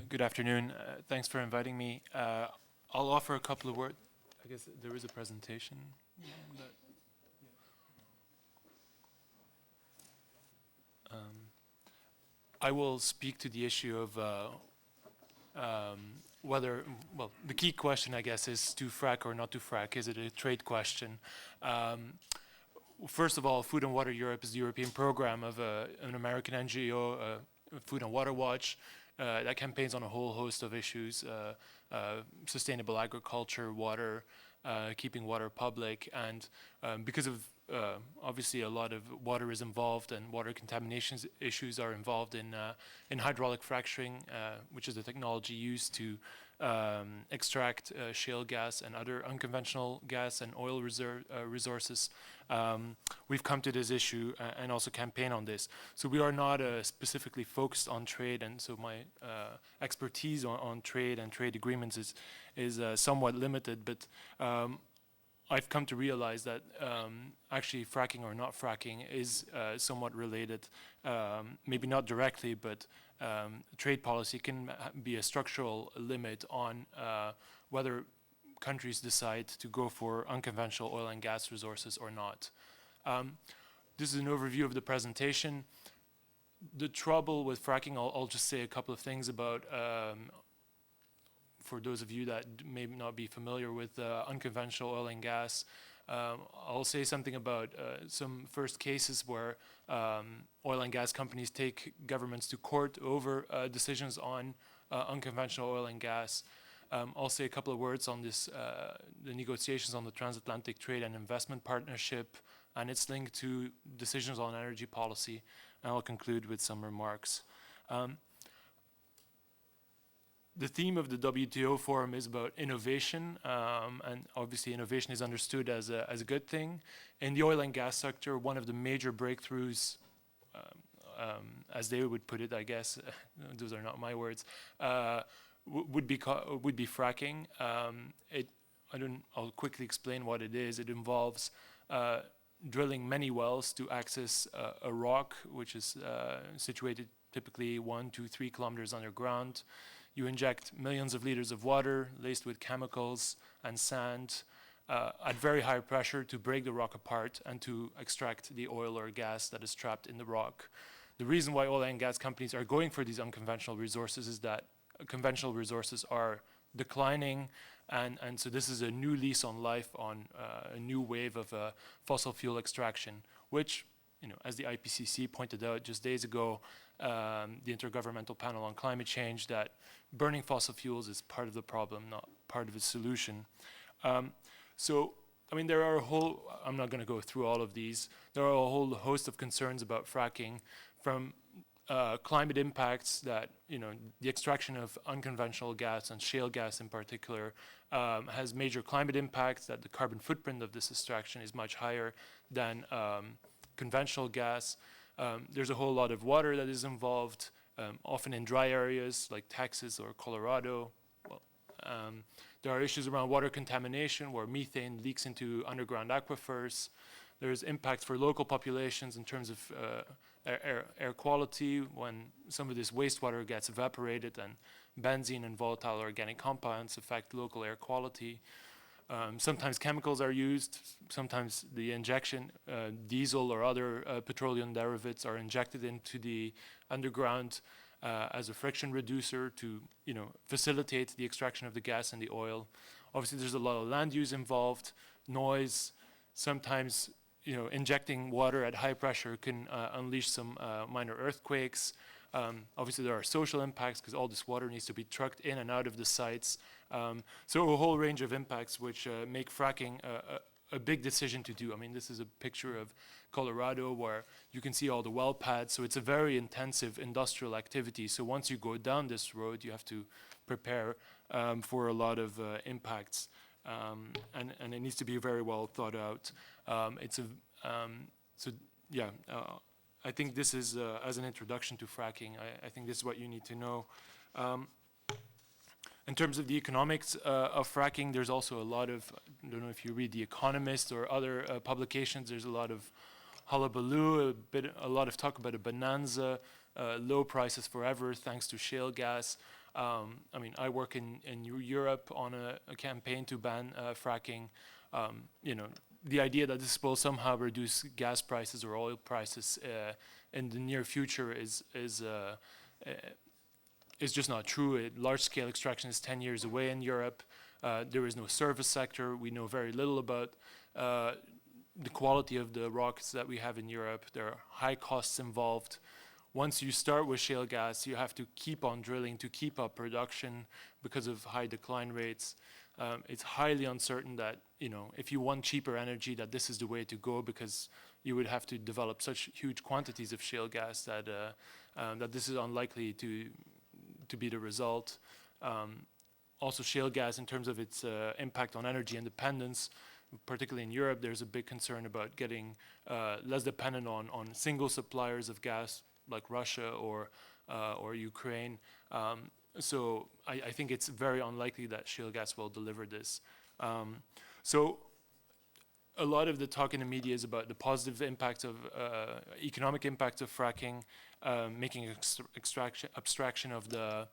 Good afternoon. Thanks for inviting me. I'll offer a couple of words. I guess there is a presentation. I will speak to the issue of whether, well, the key question, I guess, is to frack or not to frack. Is it a trade question? First of all, Food and Water Europe is the European program of an American NGO, Food and Water Watch, that campaigns on a whole host of issues, sustainable agriculture, water, keeping water public, and because of obviously a lot of water is involved and water contamination issues are involved in hydraulic fracturing, which is the technology used to extract shale gas and other unconventional gas and oil resources. We've come to this issue and also campaign on this. So we are not specifically focused on trade, and so my expertise on trade and trade agreements is somewhat limited, but I've come to realize that actually fracking or not fracking is somewhat related, maybe not directly, but trade policy can be a structural limit on whether countries decide to go for unconventional oil and gas resources or not. This is an overview of the presentation. The trouble with fracking, I'll just say a couple of things about for those of you that may not be familiar with unconventional oil and gas. I'll say something about some first cases where oil and gas companies take governments to court over decisions on unconventional oil and gas. I'll say a couple of words on this, the negotiations on the Transatlantic Trade and Investment Partnership and its link to decisions on energy policy, and I'll conclude with some remarks. The theme of the WTO forum is about innovation, and obviously innovation is understood as a good thing. In the oil and gas sector, one of the major breakthroughs, as they would put it, I guess, those are not my words, would be fracking. I'll quickly explain what it is. It involves drilling many wells to access a rock, which is situated typically 1, 2, 3 kilometers underground. You inject millions of liters of water laced with chemicals and sand at very high pressure to break the rock apart and to extract the oil or gas that is trapped in the rock. The reason why oil and gas companies are going for these unconventional resources is that conventional resources are declining, and so this is a new lease on life on a new wave of fossil fuel extraction, which, you know, as the IPCC pointed out just days ago, the Intergovernmental Panel on Climate Change, that burning fossil fuels is part of the problem, not part of the solution. So, I mean, there are I'm not going to go through all of these. There are a whole host of concerns about fracking, from climate impacts that, you know, the extraction of unconventional gas and shale gas in particular has major climate impacts, that the carbon footprint of this extraction is much higher than conventional gas. There's a whole lot of water that is involved, often in dry areas like Texas or Colorado. Well, there are issues around water contamination, where methane leaks into underground aquifers. There's impacts for local populations in terms of air quality, when some of this wastewater gets evaporated and benzene and volatile organic compounds affect local air quality. Sometimes chemicals are used, sometimes the injection, diesel or other petroleum derivatives are injected into the underground as a friction reducer to, you know, facilitate the extraction of the gas and the oil. Obviously there's a lot of land use involved, noise. Sometimes, you know, injecting water at high pressure can unleash some minor earthquakes. Obviously there are social impacts because all this water needs to be trucked in and out of the sites. So a whole range of impacts which make fracking a big decision to do. I mean, this is a picture of Colorado where you can see all the well pads. So it's a very intensive industrial activity. So once you go down this road, you have to prepare for a lot of impacts. And it needs to be very well thought out. I think this is, as an introduction to fracking, I think this is what you need to know. In terms of the economics of fracking, there's also a lot of, I don't know if you read The Economist or other publications, there's a lot of hullabaloo, a lot of talk about a bonanza, low prices forever thanks to shale gas. I mean, I work in Europe on a campaign to ban fracking. You know, the idea that this will somehow reduce gas prices or oil prices in the near future is just not true. Large-scale extraction is 10 years away in Europe. There is no service sector. We know very little about the quality of the rocks that we have in Europe. There are high costs involved. Once you start with shale gas, you have to keep on drilling to keep up production because of high decline rates. It's highly uncertain that, you know, if you want cheaper energy, that this is the way to go, because you would have to develop such huge quantities of shale gas that that this is unlikely to be the result. Also, shale gas, in terms of its impact on energy independence, particularly in Europe, there's a big concern about getting less dependent on single suppliers of gas like Russia or Ukraine. So I think it's very unlikely that shale gas will deliver this. So a lot of the talk in the media is about the positive impacts of economic impacts of fracking, making abstraction of the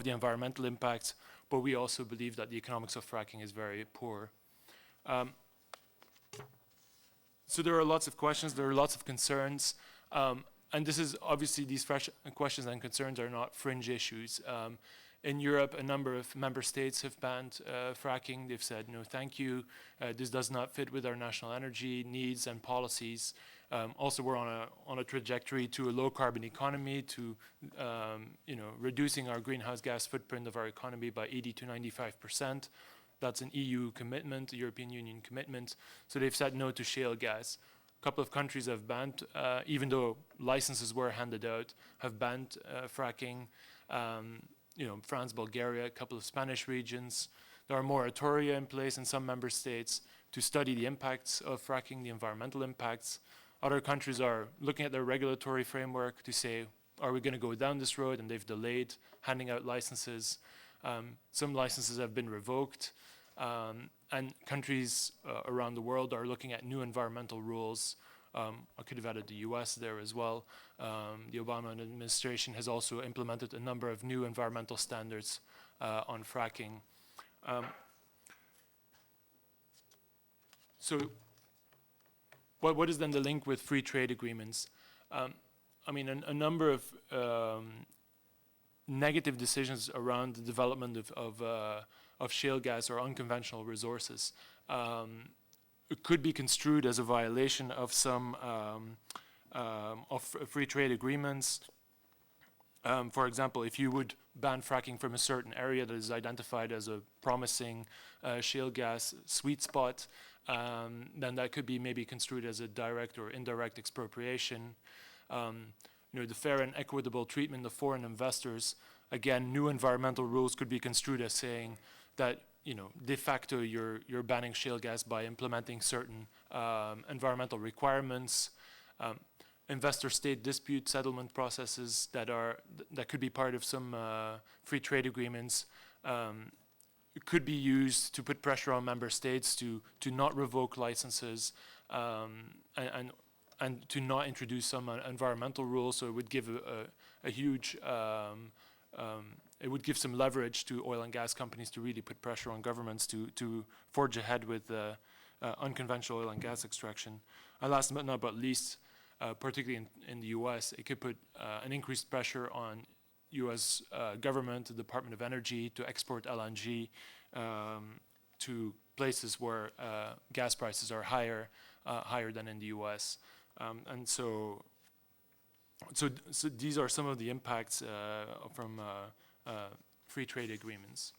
environmental impacts, but we also believe that the economics of fracking is very poor. So there are lots of questions, there are lots of concerns, and this is obviously, these questions and concerns are not fringe issues. In Europe, a number of member states have banned fracking. They've said, no, thank you. This does not fit with our national energy needs and policies. Also, we're on a trajectory to a low carbon economy, to you know, reducing our greenhouse gas footprint of our economy by 80 to 95%. That's an EU commitment, a European Union commitment. So they've said no to shale gas. A couple of countries have banned, even though licenses were handed out, have banned fracking. You know, France, Bulgaria, a couple of Spanish regions. There are moratoria in place in some member states to study the impacts of fracking, the environmental impacts. Other countries are looking at their regulatory framework to say, are we going to go down this road? And they've delayed handing out licenses. Some licenses have been revoked. And countries around the world are looking at new environmental rules. I could have added the US there as well. The Obama administration has also implemented a number of new environmental standards on fracking. So what is then the link with free trade agreements? I mean, a number of negative decisions around the development of shale gas or unconventional resources it could be construed as a violation of some of free trade agreements. For example, if you would ban fracking from a certain area that is identified as a promising shale gas sweet spot, then that could be maybe construed as a direct or indirect expropriation. You know, the fair and equitable treatment of foreign investors. Again, new environmental rules could be construed as saying that, you know, de facto you're banning shale gas by implementing certain environmental requirements. Investor-state dispute settlement processes that could be part of some free trade agreements could be used to put pressure on member states to not revoke licenses and to not introduce some environmental rules. So it would give a huge it would give some leverage to oil and gas companies to really put pressure on governments to forge ahead with unconventional oil and gas extraction. And last but not least, particularly in the US, it could put an increased pressure on US government, the Department of Energy, to export LNG to places where gas prices are higher than in the US. And so these are some of the impacts from free trade agreements.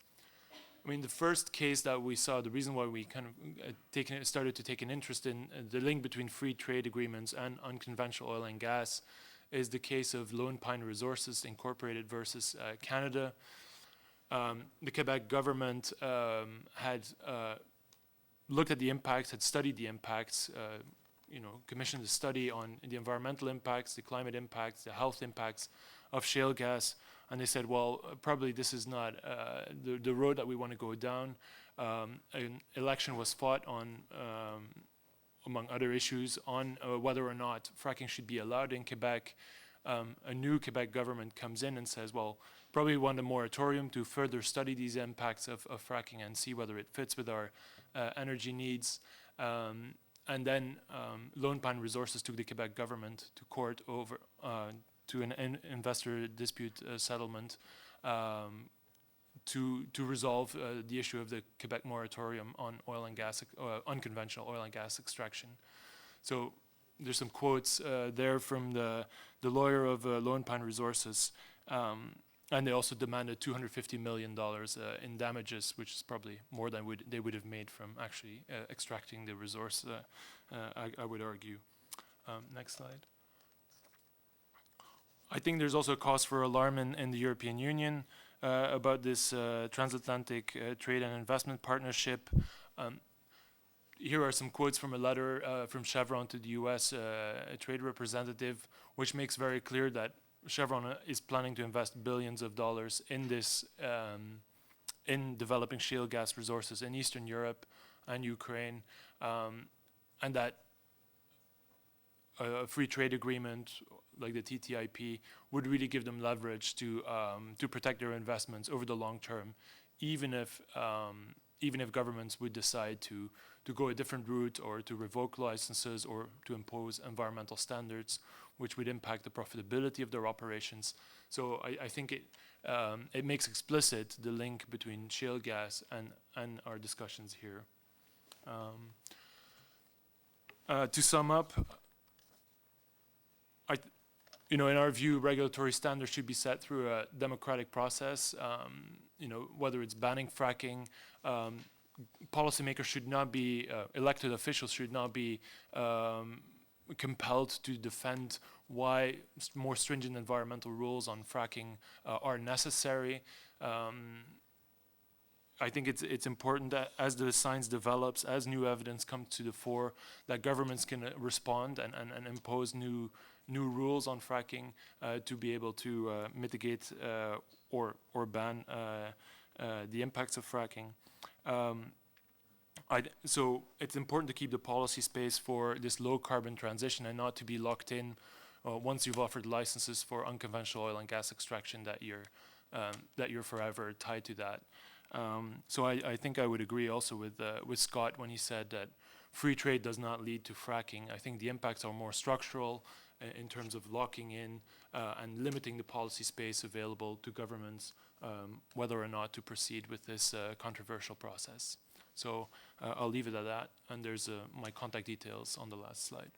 I mean, the first case that we saw, the reason why we kind of started to take an interest in the link between free trade agreements and unconventional oil and gas is the case of Lone Pine Resources Incorporated versus Canada. The Quebec government had looked at the impacts, had studied the impacts, you know, commissioned a study on the environmental impacts, the climate impacts, the health impacts of shale gas. And they said, well, probably this is not the road that we want to go down. An election was fought on, among other issues, on whether or not fracking should be allowed in Quebec. a new Quebec government comes in and says, well, probably we want a moratorium to further study these impacts of fracking and see whether it fits with our energy needs. And then Lone Pine Resources took the Quebec government to court over to an investor dispute settlement to resolve the issue of the Quebec moratorium on oil and gas, unconventional oil and gas extraction. So there's some quotes there from the lawyer of Lone Pine Resources, and they also demanded $250 million in damages, which is probably more than they would have made from actually extracting the resource, I would argue. Next slide. I think there's also a cause for alarm in the European Union about this transatlantic trade and investment partnership. Here are some quotes from a letter from Chevron to the US trade representative, which makes very clear that Chevron is planning to invest billions of dollars in this, in developing shale gas resources in Eastern Europe and Ukraine, and that a free trade agreement like the TTIP would really give them leverage to protect their investments over the long term, even if governments would decide to go a different route or to revoke licenses or to impose environmental standards, which would impact the profitability of their operations. So I think it makes explicit the link between shale gas and our discussions here. To sum up, in our view, regulatory standards should be set through a democratic process. Whether it's banning fracking, policymakers should not be, elected officials should not be compelled to defend why more stringent environmental rules on fracking are necessary. I think it's important that as the science develops, as new evidence comes to the fore, that governments can respond and impose new rules on fracking to be able to mitigate or ban the impacts of fracking. So it's important to keep the policy space for this low carbon transition and not to be locked in once you've offered licenses for unconventional oil and gas extraction that you're forever tied to that. So I think I would agree also with Scott when he said that free trade does not lead to fracking. I think the impacts are more structural in terms of locking in and limiting the policy space available to governments whether or not to proceed with this controversial process. So I'll leave it at that, and there's my contact details on the last slide.